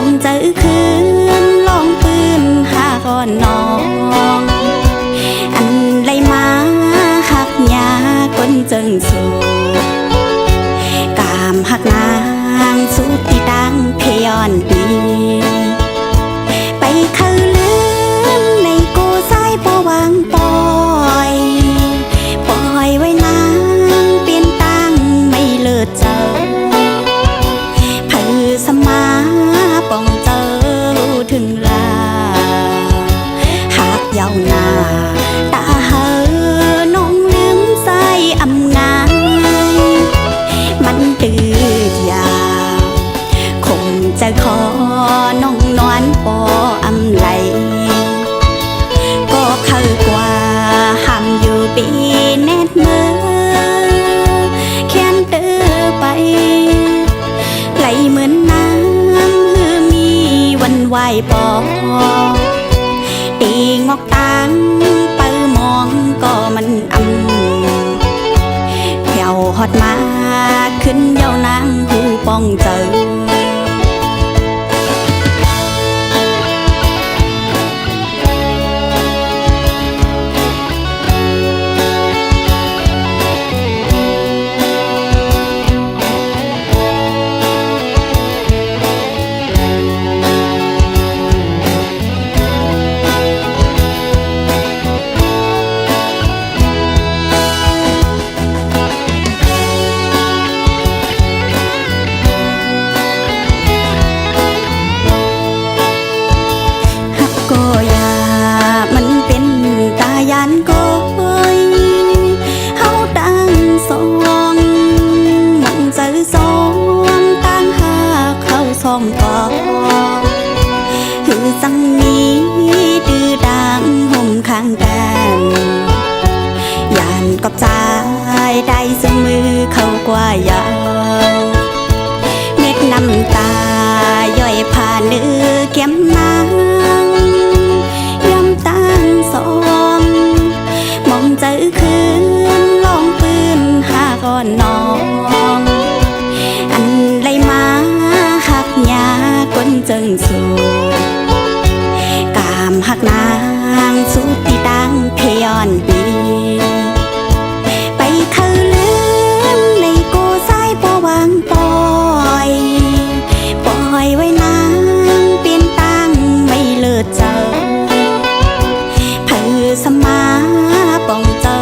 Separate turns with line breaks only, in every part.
องเจอคืนลองปืนหาก่อนน้องอันไรมาหักยาคนจึงสู้กามหักนางสุดที่ดังเพยอนปีไปเขาลืมในกูสายปวางปอยไว้นางเปลี่ยนตั้งไม่เลิศเจอเพื่อสมาป้องเจอถึงลาหากยาวนาตาเฮอน้องลืมใส่อำงายมันตืดยาวคงจะขอน้องนวลปออำไหลก็เข้ากว่าห้ามอยู่ปีแนดมือแค้นเตือไปไหลเหมือนน้ำหือมีวันไหวปอตีงอกตังไปมองก็มันแผ่วฮอดมาขึ้นเย้านางหูป้องเจอคือสังนี้ดื้อดังห่มข้างกันยานกับใจได้เสมอเข้ากว่ายาวเม็ดน้ำตาย่อยผ่านเนื้อแก้มนางย้ำตั้งสองมองเจอคืนลองปืนหาก่อนน้องอันไรมาหักยาคนจึงสู้กามหักนางสุดที่ดังเพยอนปีไปเขาลืมในกูสายปวางปอยไว้นางเปลี่ยนตั้งไม่เลิศเจอเพื่อสมาป้องเจอ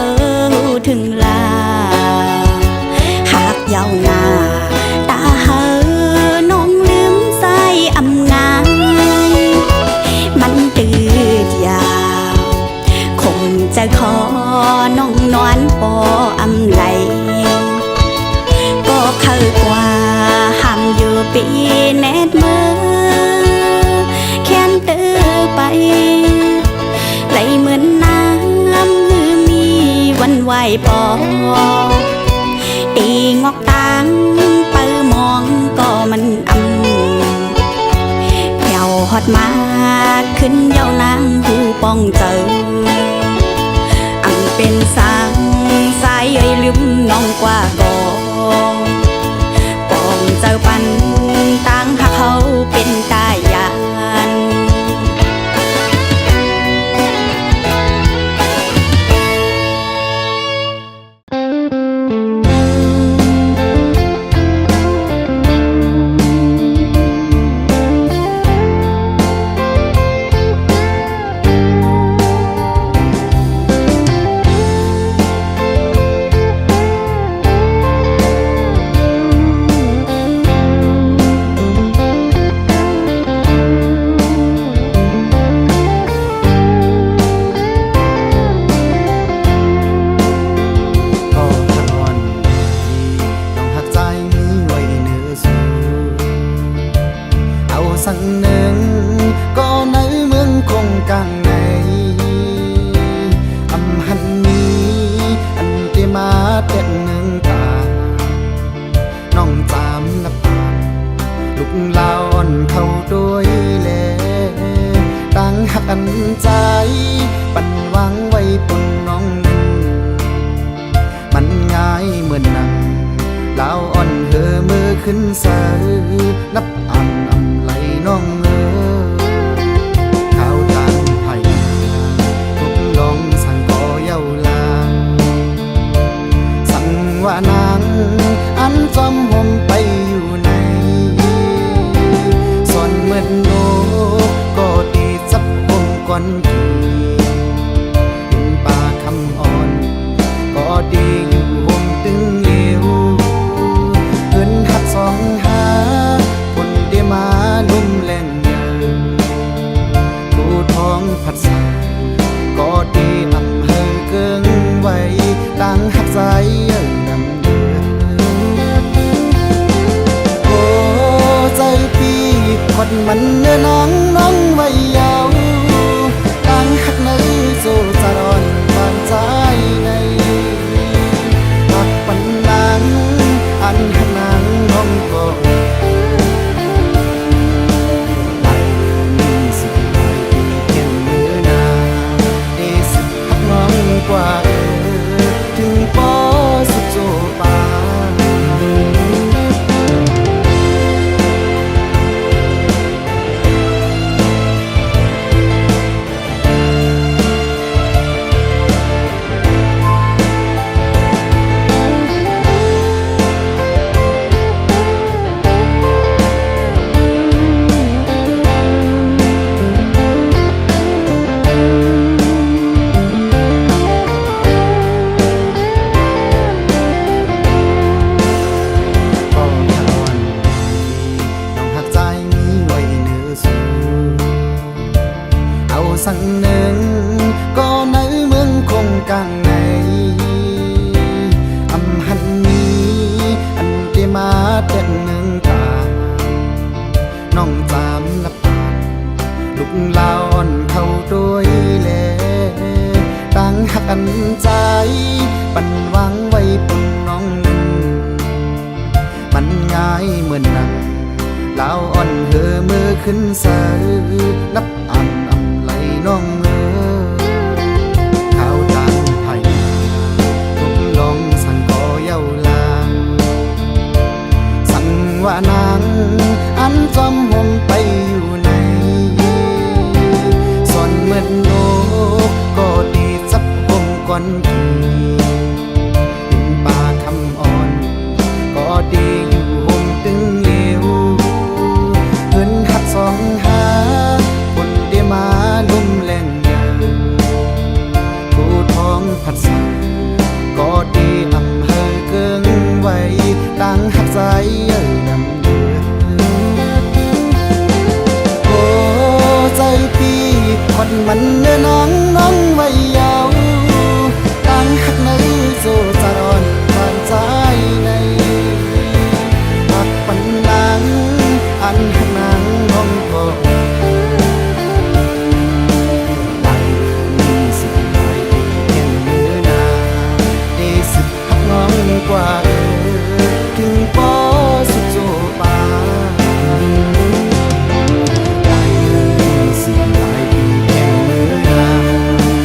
ถึงลาหากยาวนาตาเฮอน้องลืมใส่อำงายมันตืดยาวคงจะขอน้องนวลปออำไหลก็เข้ากว่าห้ามอยู่ปีแนดมือแค้นเตือไปไหลเหมือนน้ำหือมีวันไหวปอตีงอกตังไปมองก็มันแผ่วฮอดมาขึ้นเย้านางหูป้องเจอเป็นสางสายเอ้ยลืมน้องกว่าก่อนป้องเจอปันตั้งหักเขาเป็นตายาน
กันใจปั่นวางไว้ปนน้องมันง่ายเหมือนนังลาวอ่อนเธอมือขึ้นเสือนับอันอำไหลน้อง ก่อนกี่เห็นป่าคำอ่อนก็ดีอยู่ห่มตึงเหลวเพิ่นหักสองหาคนได้มาลุ่มแรงเยอะผู้ท้องผัดสายก็ดีอำเภอเกิงไว้ต่างหักใจนำเดือโอ้ใจพี่คนมันเนื้อน้องไว้ยาวต่างหักในสู่จารอนบานใจในหักปันนางอันหักนางน้องก็กว่าถึงปอสุดโจปาสั่งหนึ่งก็ในเมืองคงกลางในอำหันนี้อันเดมาแต่หนึ่งตาน้องจามนับปานลูกลาอ่อนเข้าด้วยแลต่างหักอันใจปันวางไว้ปนน้องมันง่ายเหมือนนังลาวอ่อนเธอมือขึ้นเสือนับอันน้องข้าวจานไผ่ทุกลองสั่งก็เย้าลางสั่งว่านางอันจอมห่มไปอยู่ในส่วนเหมือนโลกก็ดีจับห่มก่อนกี่เป็นป่าคำอ่อนก็ดีอยู่ห่มตึงเหลวเพิ่นหักสองหาคนได้มาลุ่มแรงเยอะผู้ท้องผัดสายก็ดีอำเภอเกิงไว้ต่างหักใจนำเดือโอ้ใจพี่คนมันเนื้อน้องไว้ยาวต่างหักในสู่จารอนบานใจในหักปันนางอันหักนางน้องก็กว่าถึงปอสุดโจปาหลายมือสิหลายปีแข่งมือนาง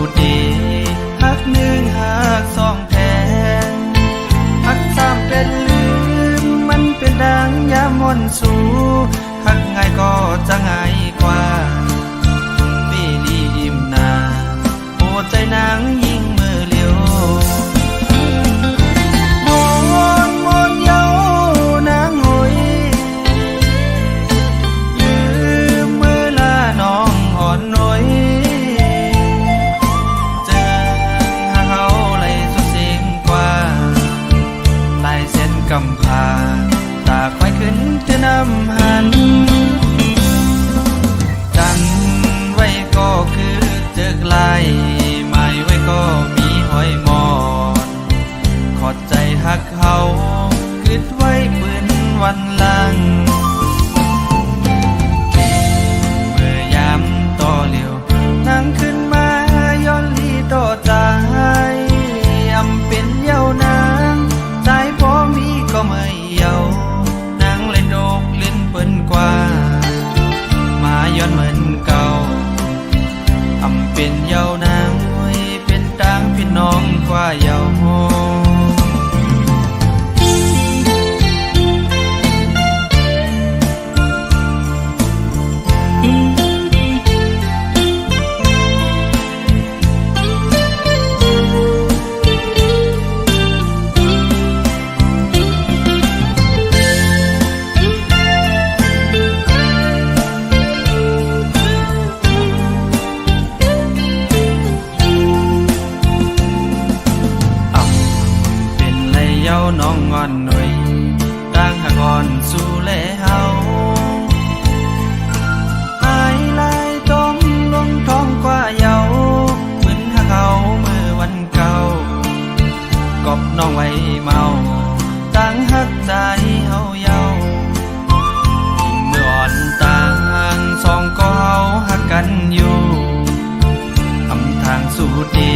ตรดีฮักหนึ่งฮักสองแทนฮักสามเป็นลืมมันเป็นดังยามมนสู่ฮักง่ายก็จะง่ายกว่าปีลียิ้มหน้าโอ้ใจนางยิ่งมือเลี้ยวมนเยานางหอยลืมมือลาน้องอ่อนหน่อยเจอหาเขาไหลสุดเสียงกว่าลายเส้นกำพาตาควายขึ้นจะนำหันจันไว้ก็คือเจอกลายหมายไว้ก็มีหอยมอนขอดใจหักเขาคิดไว้ปืนวันหลังเมื่อยามต่อเหลียวนั่งขึ้นมาย้อนลีต่อใจอำเป็นเย้านางใจพอมีก็ไม่เย้านางเลยโดกลิ้นเปิ้นกว่ามาย้อนเหมือนเก่าอำเป็นเย้านางไว้เป็นต่างพี่น้องกว่าเย้าน้องงอนหน่อยร่างหักอ่อนสู่แลเฮาหายลายต้มลงท้องกว่าเยาเหมือนหักเขาเมื่อวันเก่ากอบน้องไว้เมาตั้งหักใจเฮาเยาเมื่ออ่อนต่างสองก็เฮาหักกันอยู่ทำทางสู่ดี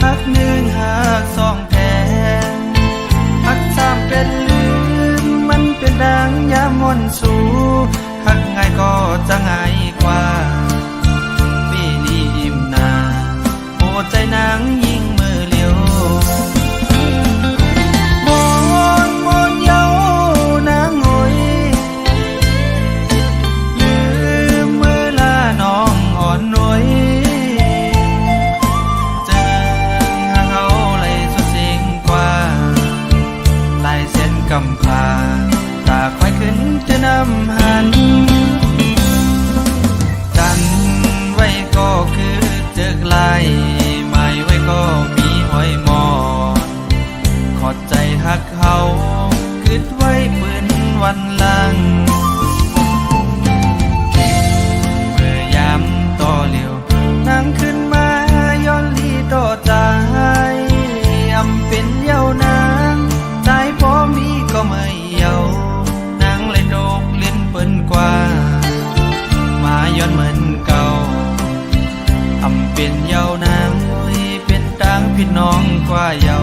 หักหนึ่งหักสองแทนฮักสามเป็นลืมมันเป็นดังยามมนสู่ฮักง่ายก็จะง่ายกว่าปีลียิ้มหน้าโอ้ใจนางยิ่งมือเลี้ยวมนเยานางหอยลืมมือลาน้องอ่อนหน่อยเจอหาเขาไหลสุดเสียงกว่าลายเส้นกำพาตาควายขึ้นจะนำหันจันไว้ก็คือเจอกลายหมายไว้ก็มีหอยมอนขอดใจหักเขาคิดไว้ปืนวันหลังเมื่อยามต่อเหลียวนั่งขึ้นมาย้อนลีต่อใจอำเป็นเย้านางใจพอมีก็ไม่เย้านางเลยโดกลิ้นเปิ้นกว่ามาย้อนเหมือนเก่าอำเป็นเย้านางไว้เป็นต่างพี่น้องกว่าเย้า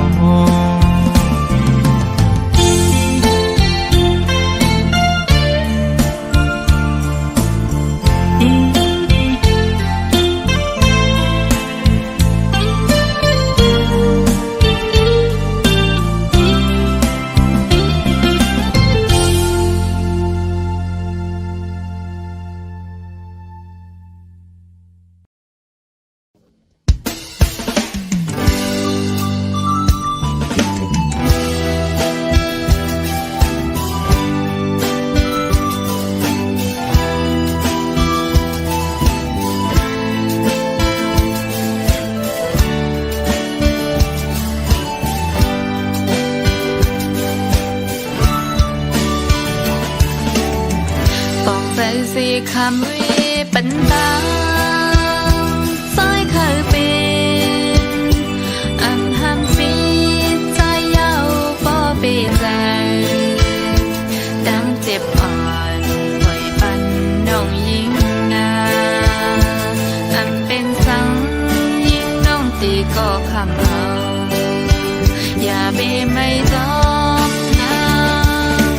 สีคำวิเป็นตาสายเคยเป็นอันหันฟีใจยาวพอเปใจดังเจ็บอ่อนปล่อยปันน้องยิ่งนาอันเป็นสังยิ่งน้องตีก็คำเอาอย่าเบไม่จอมน้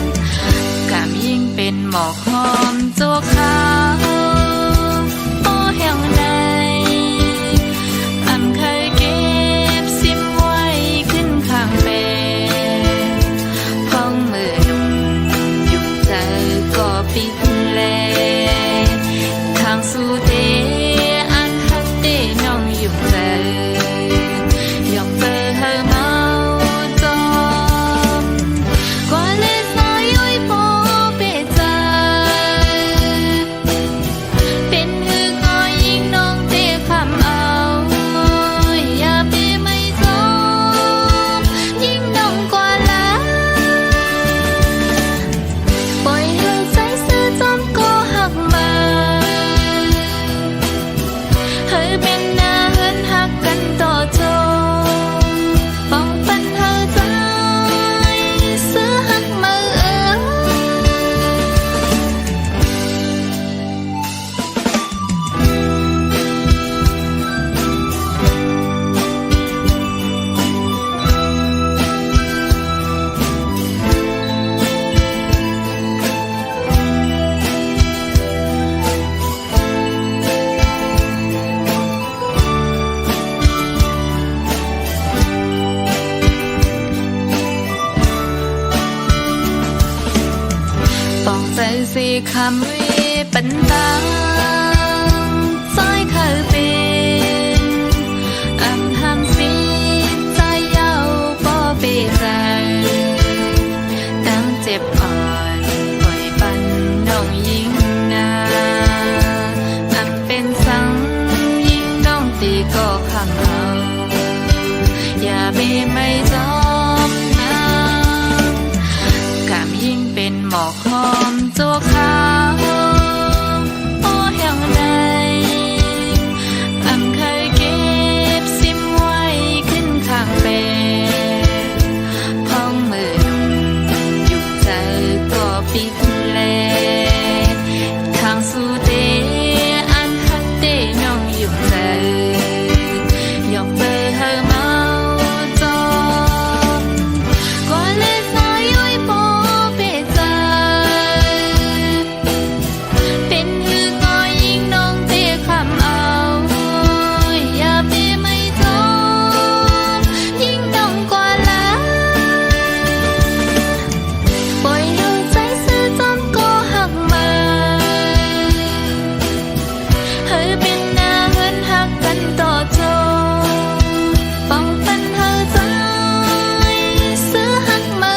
ำกำยิ่งเป็นหมอกหอมตัวขาวโอ้แห่งใดอัน สีคำวิปันตาซอยเคยเป็นอันทำสีใจเย้าบ่เปใจตั้งเจ็บอ่อนปล่อยปันน้องยิงนาอันเป็นสังยิงน้องตีก็คำเอาอย่าไปไม่จอมนะกามยิ่งเป็นหมอกหอมตัวขาวโอ้แห่งใดอันเคยเก็บซิมไว้ขึ้นข้างเป็นพ้องมือนุ่มอยู่ใจก็ปิดแลทางสู่เดอันฮักเดน้องอยู่ใจยกเบอร์เธอมาจอมก็เลยสายย้อยโปเปใจเป็นหืองอยิ่งน้องเตะคำเอาอย่าไปไม่จอมยิ่งน้องกว่าละปล่อยให้ใจซื้อจอมก็หักมาเฮ้ยเป็นหน้าเงินหักกันต่อจอป้องปันเธอใจซื้อหักมา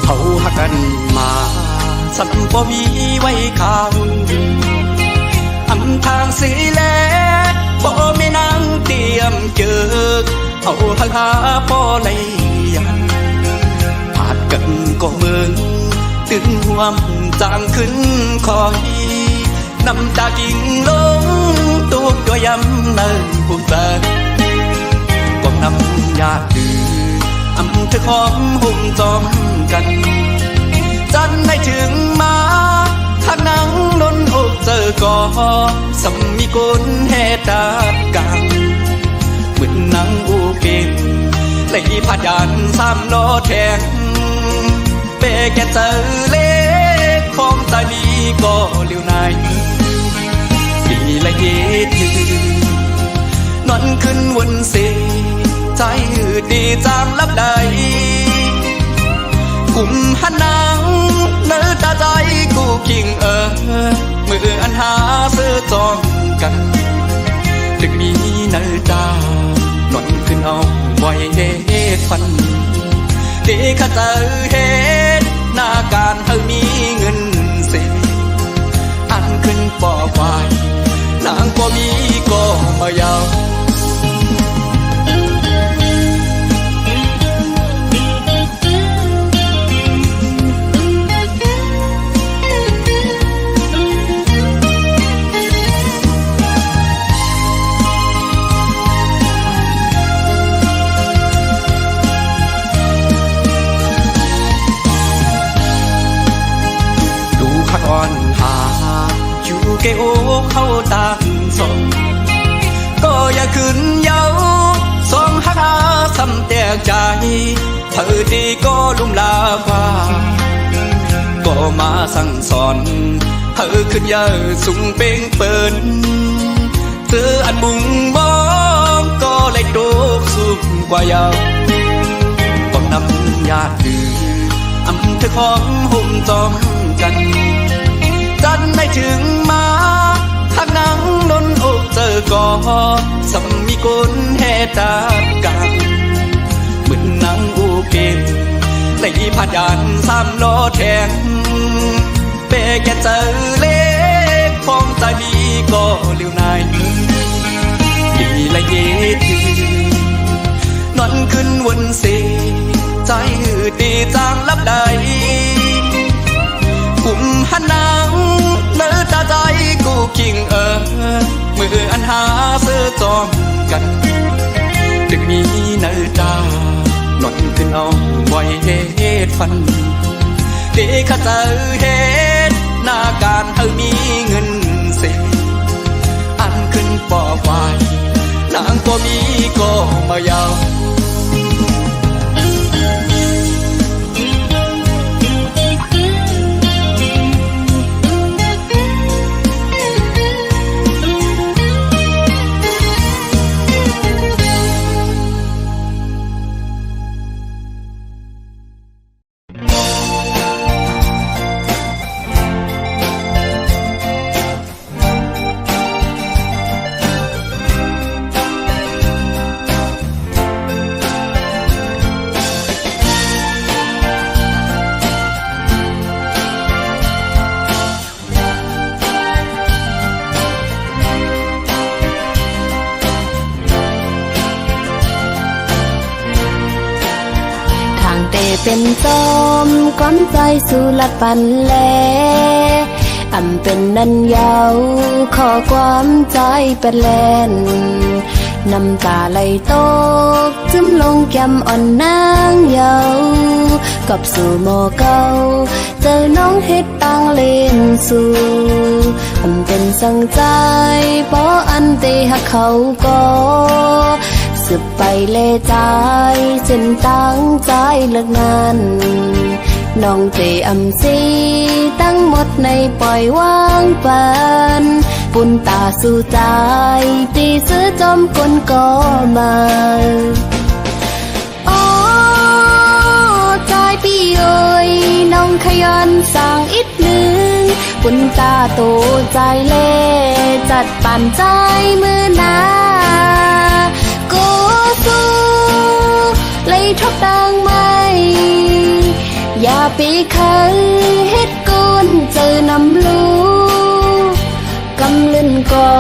เขาหักกันมาสันบ่มีไว้ข้าวอำทางสีแลบ่ไม่นางเตรียมเจอเอาหักหาพ่อเลยผาดกันก็เมืองตึงห่วมจางขึ้นคอยน้ำตากิ่งลงตุกตัวยำเนินผู้เตินกองน้ำยาดื้ออำเธอหอมหุ่มจอมกันจันให้ถึงมาทางนังนนอกเจอก่อสมีกุลเหตุกันเหมือนนางอูเป็นเลยพัดยันสามล้อแทงเปแกเจอเล็กของตาดีก็เลี้ยวในดีละเอียดนอนขึ้นวนเสีใจดีจางลับใดกุมหันนางเนื้อตาใจกูคิงมืออันหาซื้อจองกันดึกมีเนื้อตานอนขึ้นเอาไว้เด็ดฟันดีข้าเจอเหตุหน้าการเธอมีเงินเสียอันขึ้นป่อควายนางก็มีก็มายาวอ่อนหาอยู่แก่โอ้เข้าต่างสองก็อย่าขึ้นเย้าสองหักหาซ้ำแตกใจเธอดีก็ลุ่มลาฟ้าก็มาสั่งสอนเธอขึ้นเยอะสูงเป่งเปินเธออันมุ่งมองก็เลยโดกสุดกว่าเยาต้องนำญาติดื้ออำเธอของหุ่มจอมกันจันให้ถึงมาทางนังนนอกเจอก่อสมีกุลเหตุกันเหมือนนางอูเป็นเลยพัดยันสามล้อแทงเปแกเจอเล็กของตาดีก็เลี้ยวในดีละเอียด วันขึ้นวันสีใจหืดตีจางลับใดกุมหันนางเนื้อตาใจกูคิงมืออันหาเสื้อจอมกันดึกมีเนื้อตาหนอนขึ้นเอาไว้เหตุฟันเด็กข้าเจอเหตุหน้าการเธอมีเงินเสียอันขึ้นปอไว้นางก็มีก็มายาว
เป็นจอมก้อนใจสู่ลัดปันแลอำเป็นนันยาวขอความใจเป็นแลนน้ำตาไหลตกจึมลงแก้มอ่อนนางเยาวกับสู่หมอเก่าเจอน้องเฮ็ดต่างเล่นสู่อำเป็นสังใจเพราะอันเตหักเขาก็สืบไปเลใจเส้นตั้งใจเลิกนานน้องเตอำซีตั้งหมดในปล่อยวางปันปุ่นตาสู่ใจตีซื้อจอมกลก็มาอ๋อใจพี่เอ๋ยน้องขยันสั่งอีกหนึ่งปุ่นตาโตใจเล่จัดปั่นใจมือหนาเลยทบดังไหมอย่าปีคันเฮ็ดกุนเจอนำลูกำลื่นก่อ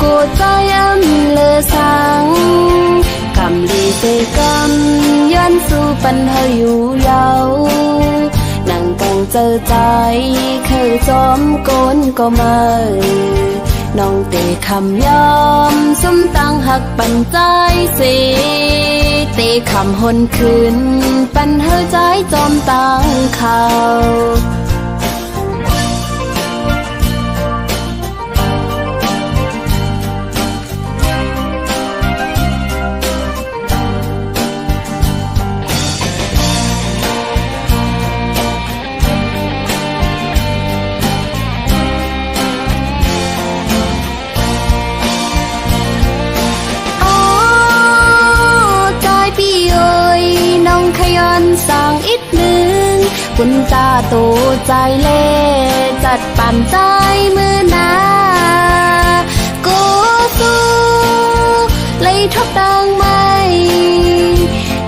กูใจอ้ำเลอสังกำดีเสกำย้อนสู่ปัญหาอยู่ยาวนั่งกังเจอใจเคยจอมโกนก็มาน้องเตะคำยอมสมตั้งหักปันใจสิเตะคำหนคืนปันเฮอใจจอมตั้งเขาสั่งอีกหนึ่งคุณตาโตใจเล่จัดปั่นใจมือหนาโกสู้เลยทบดังไหม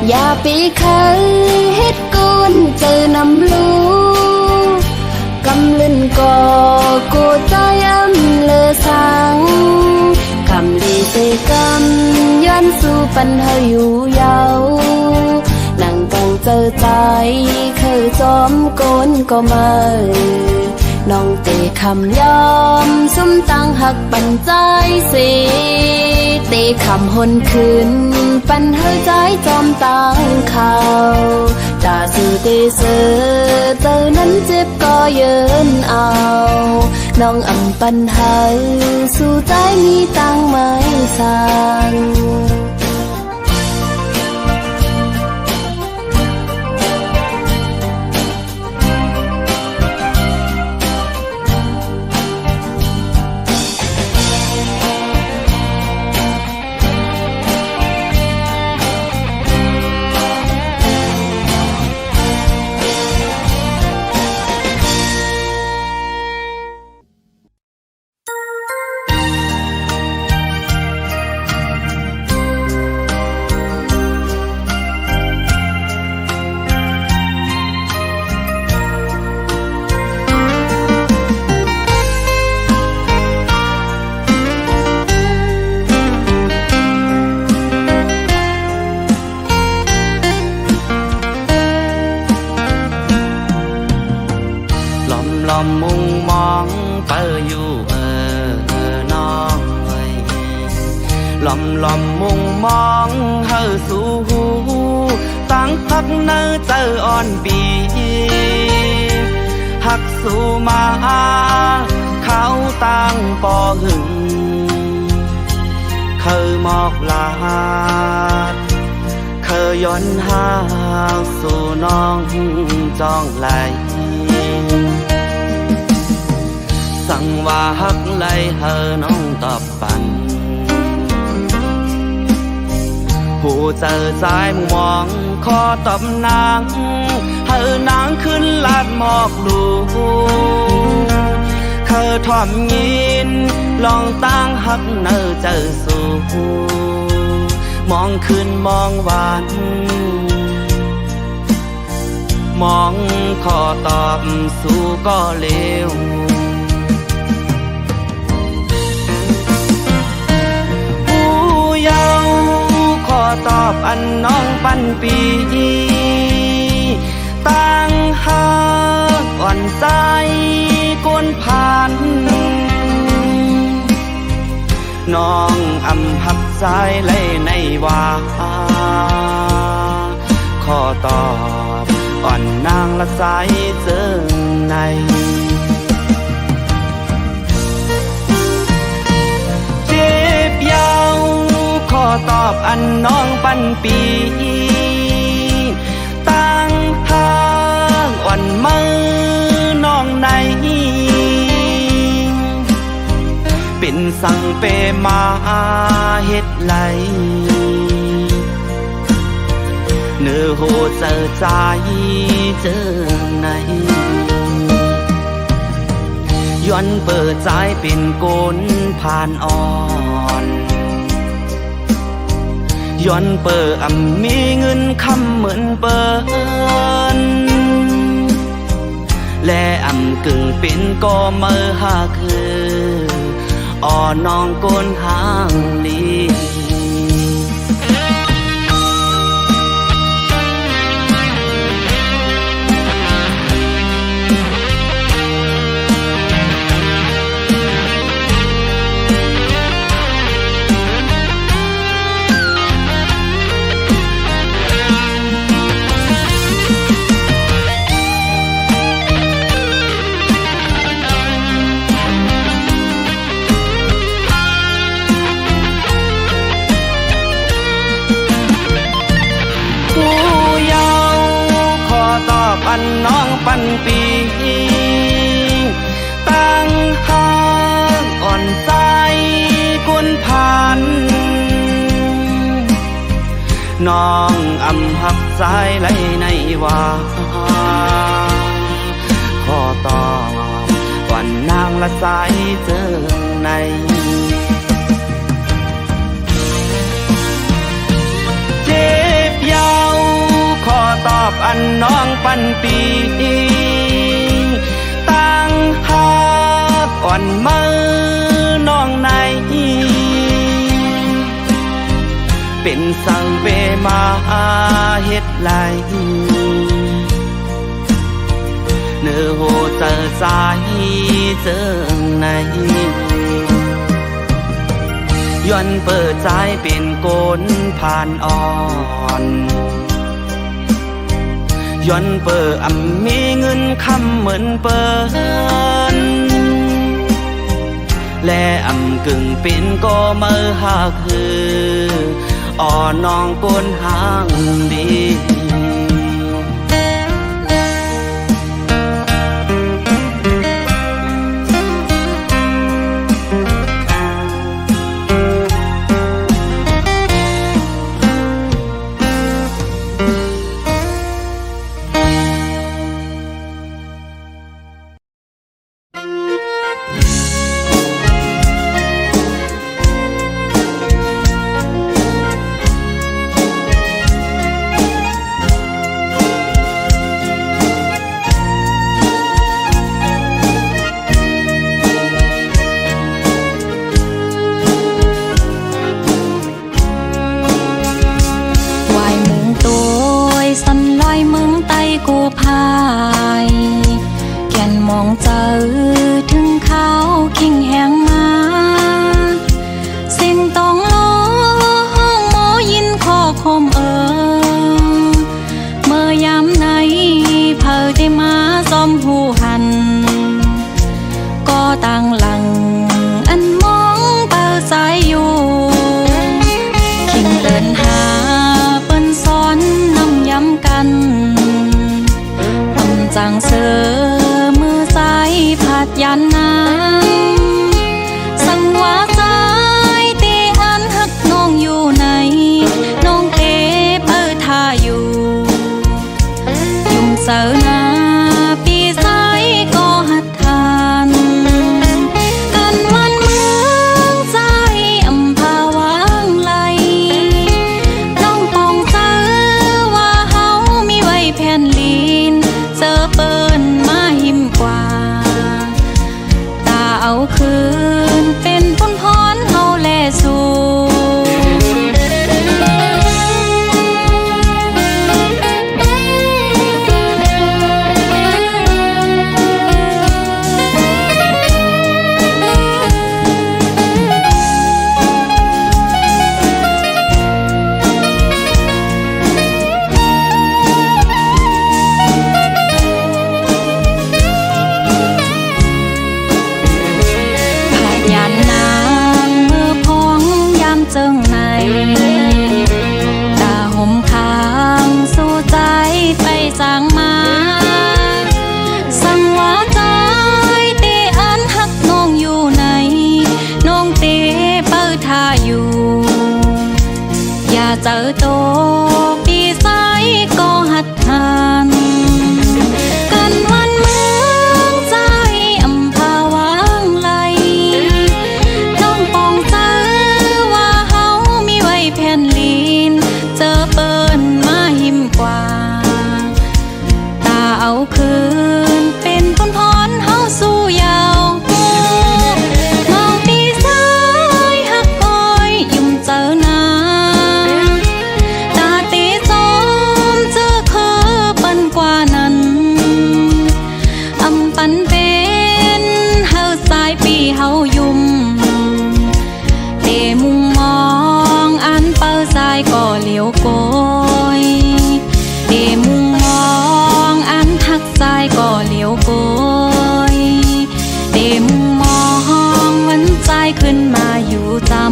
อย่าปีคันเฮ็ดกุนเจอนำลูกำลื่นก่อกูใจอ้ำเลอสังคำดีเสกำย้อนสู่ปัญหาอยู่ยาวนั่งกังเจอใจเคยจอมโกนก็มาน้องเตะคำยอมสมตั้งหักปันใจสิเตะคำหนคืนปันเฮอใจจอมตั้งเขาตาสื่อเตเสอเจอนั้นเจ็บก็เยินเอาน้องอำปันหาสู่ใจมีตั้งไม่สั่ง
ลอมมุงมองเปออยู่น้องเอ้ยลอมมุงมองเฮาสู่หูตั้งพักเนอเจออ่อนปีหักสู่มาเขาตั้งปอหึงเคยหมอกลาดเคยย้อนหาสู่น้องจองไหลสั่งว่าฮักไหลเฮอน้องตอบปันผู้เจอใจมุมองขอตอบนางเฮอนางขึ้นลาดหมอกลูเคยทอมยินลองตั้งฮักเนอเจอสู่มองขึ้นมองหวานมองขอตอบสู่ก็เลวผู้เยาว์ขอตอบอันน้องปันปีตั้งหักอ่อนใจกวนผ่านน้องอำหับใจเลยในว่าขอตอบอ่อนนางละใจเจอในเจ็บยาวขอตอบอันน้องปันปีตั้งทางอ่อนมือน้องในเป็นสั่งเปมาเฮ็ดไหลเนื้อโหเจอใจเจอในย้อนเปิดใจเป็นโกนผ่านอ่อนย้อนเปิดมีเงินคำเหมือนเปินและกึ่งเป็นก็เมื่อหาคืออ่อน้องโกนหางลีอันน้องปันปีตั้งหักอ่อนใจกุนผ่านน้องอำหักใจไหลในว่าขอตอบวันนางละใจเจอในเจ็บยาวขอตอบอันน้องปันปีตั้งหักอ่อนมือน้องในเป็นสั่งเปมาเฮ็ดไหลเนื้อโหเจอใจเจอในย้อนเปิดใจเป็นโกนผ่านอ่อนย้อนเปิดมีเงินคำเหมือนเปินและกึ่งเป็นก็เมื่อหาคืออ่อน้องโกนหางดี
เ
ดยานน้ำสังว่าใจตีอันหักน้องอยู่ไหนน้องเตเปิดท่าอยู่ยุ่มเสาหน้าปีสายก็หัดทานกันวันเมืองใจอำภาวางไหลน้องปองเจอว่าเฮามีไว้แผ่นลีนเจอเปิ้นมาหิมกว่าตาเอาคืนเป็นผลพรเฮาแลสู่เจิงในตาห่มข้างสู้ใจไปสร้างมาสั่งว่าใจตีอันหักน้องอยู่ไหนน้องเตเปิดท่าอยู่อย่าเจอโตปีสายก็หัดทานกันวันเมืองใจอำภาวางไหลน้องปองเจอแผ่นลีนเจอเปิ้นมาหิมกว่าตาเอาคืนเป็นผลพรเฮาสู้ยาวมองปีสายหักอ้อยยุ่มเจอหน้าตาตีซ้อมเจอคือเปิ้นกว่านั้นอำปันเป็นเฮาสายปีเฮายุ่มเตมุมมองอันเปิดสายก็เหลียวโกยเดมุมมองอันทักสายก็เหลียวโกยเดมุมมองวันใจขึ้นมาอยู่จำ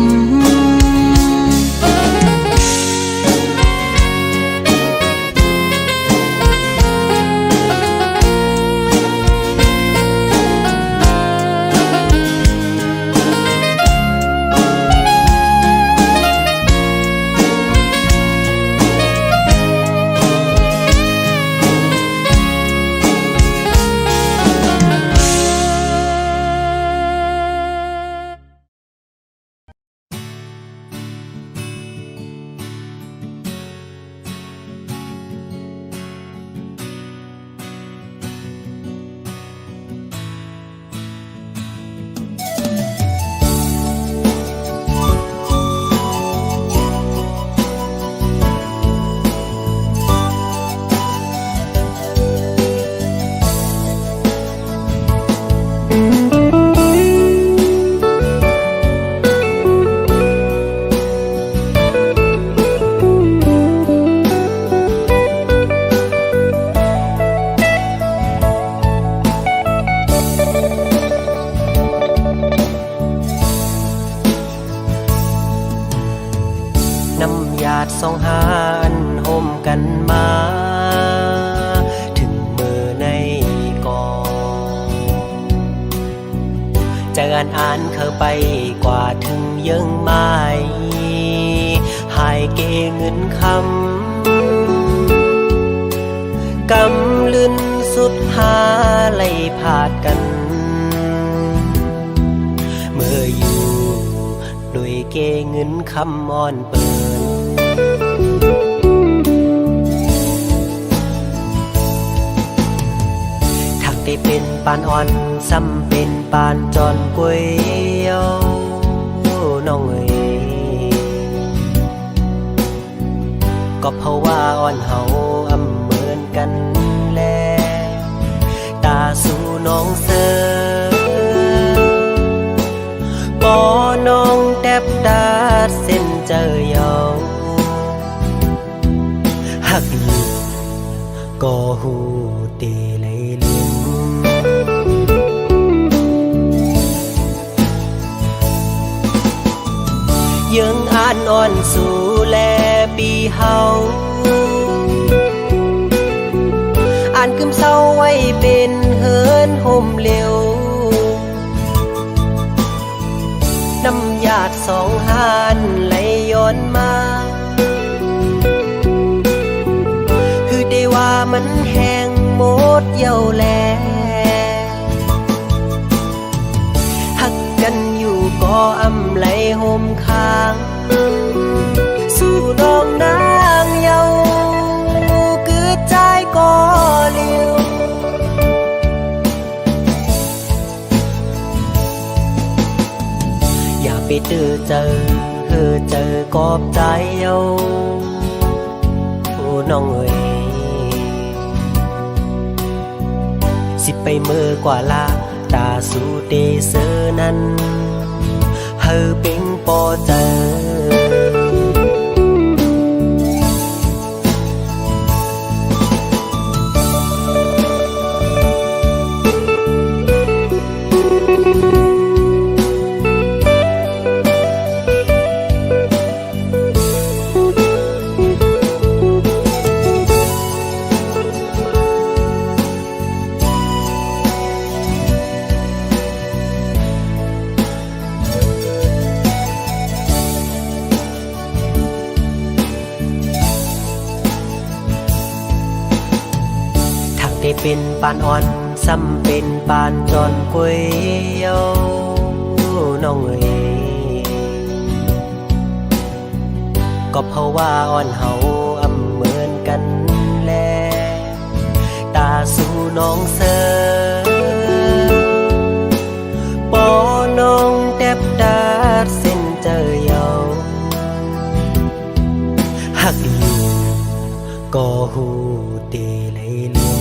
สองหานห่มกันมาถึงมือในก่อนจะอ่านเข้าไปกว่าถึงยังไม่หายเกเงินคำกำลืนสุดหาไล่ผาดกันเมื่ออยู่โดยเกเงินคำอ่อนเปินได้เป็นปานอ่อนซ้ำเป็นปานจอนกวยเอ้าน้องเอ๋ยก็เพราะว่าอ่อนเฮาอำเหมือนกันแลตาสู่น้องเสือปอน้องแทบดาดเส้นเจอยองหักอยู่ก็หูเตเลยลืมยังอ่านอ่อนสู่แลปีเฮาอ่านกึมเศร้าไว้เป็นเฮินห่มเหลว ติสองหันไหลย้อนมาคือได้ว่ามันแห้งหมดเยี่ยวแลหักกันอยู่ก็อำไหลห่มค้างสู่น้องนางเยาคือใจก็เลี้ยวอย่าไปเจอๆกอบใจเอาโอ้น้องเอ๋ยสิไปเมื่อกว่าลาตาสู่เดเซอนั้นเฮอเป็นปอเจอได้เป็นปานอ่อนซ้ำเป็นปานจอนกวยเยาน้องเอ๋ยก็เพราะว่าอ่อนเฮาอำเหมือนกันแลตาสู่น้องเสอปอน้องแทบดาดเส้นเจอเยาหักอยู่ก็หูเตเลยลืม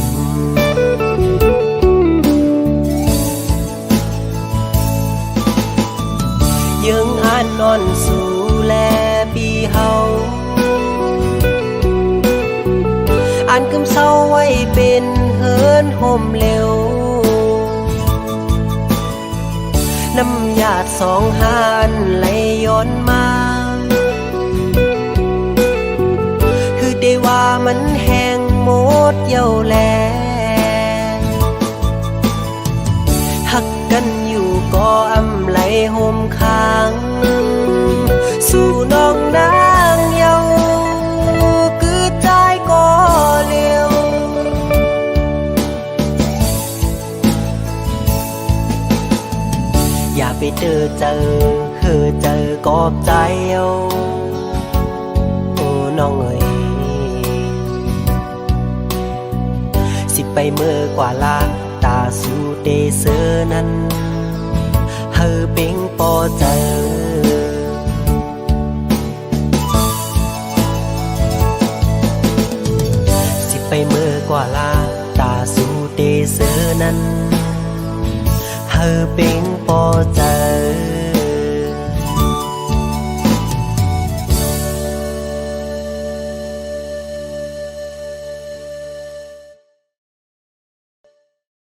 ยังอ่านนอนสู่แลปีเฮาอ่านกำเศร้าไว้เป็นเฮินห่มเร็วน้ำหยาดสองหันไหลย้อนมาคือได้ว่ามันแห้งหมดเยี่ยวแลหักกันอยู่ก็อำไหลห่มค้างสู่น้องนางเยาคือใจก็เลี้ยวอย่าไปคือเจอกอบใจเอาโอ้น้องเอ๋ยสิไปเมื่อกว่าลาตาสู่เดเซอนั้นเฮอเป็งปอเจอสิไปเมื่อกว่าลาตาสู่เดเซอนั้นเฮอเป็งปอเจอ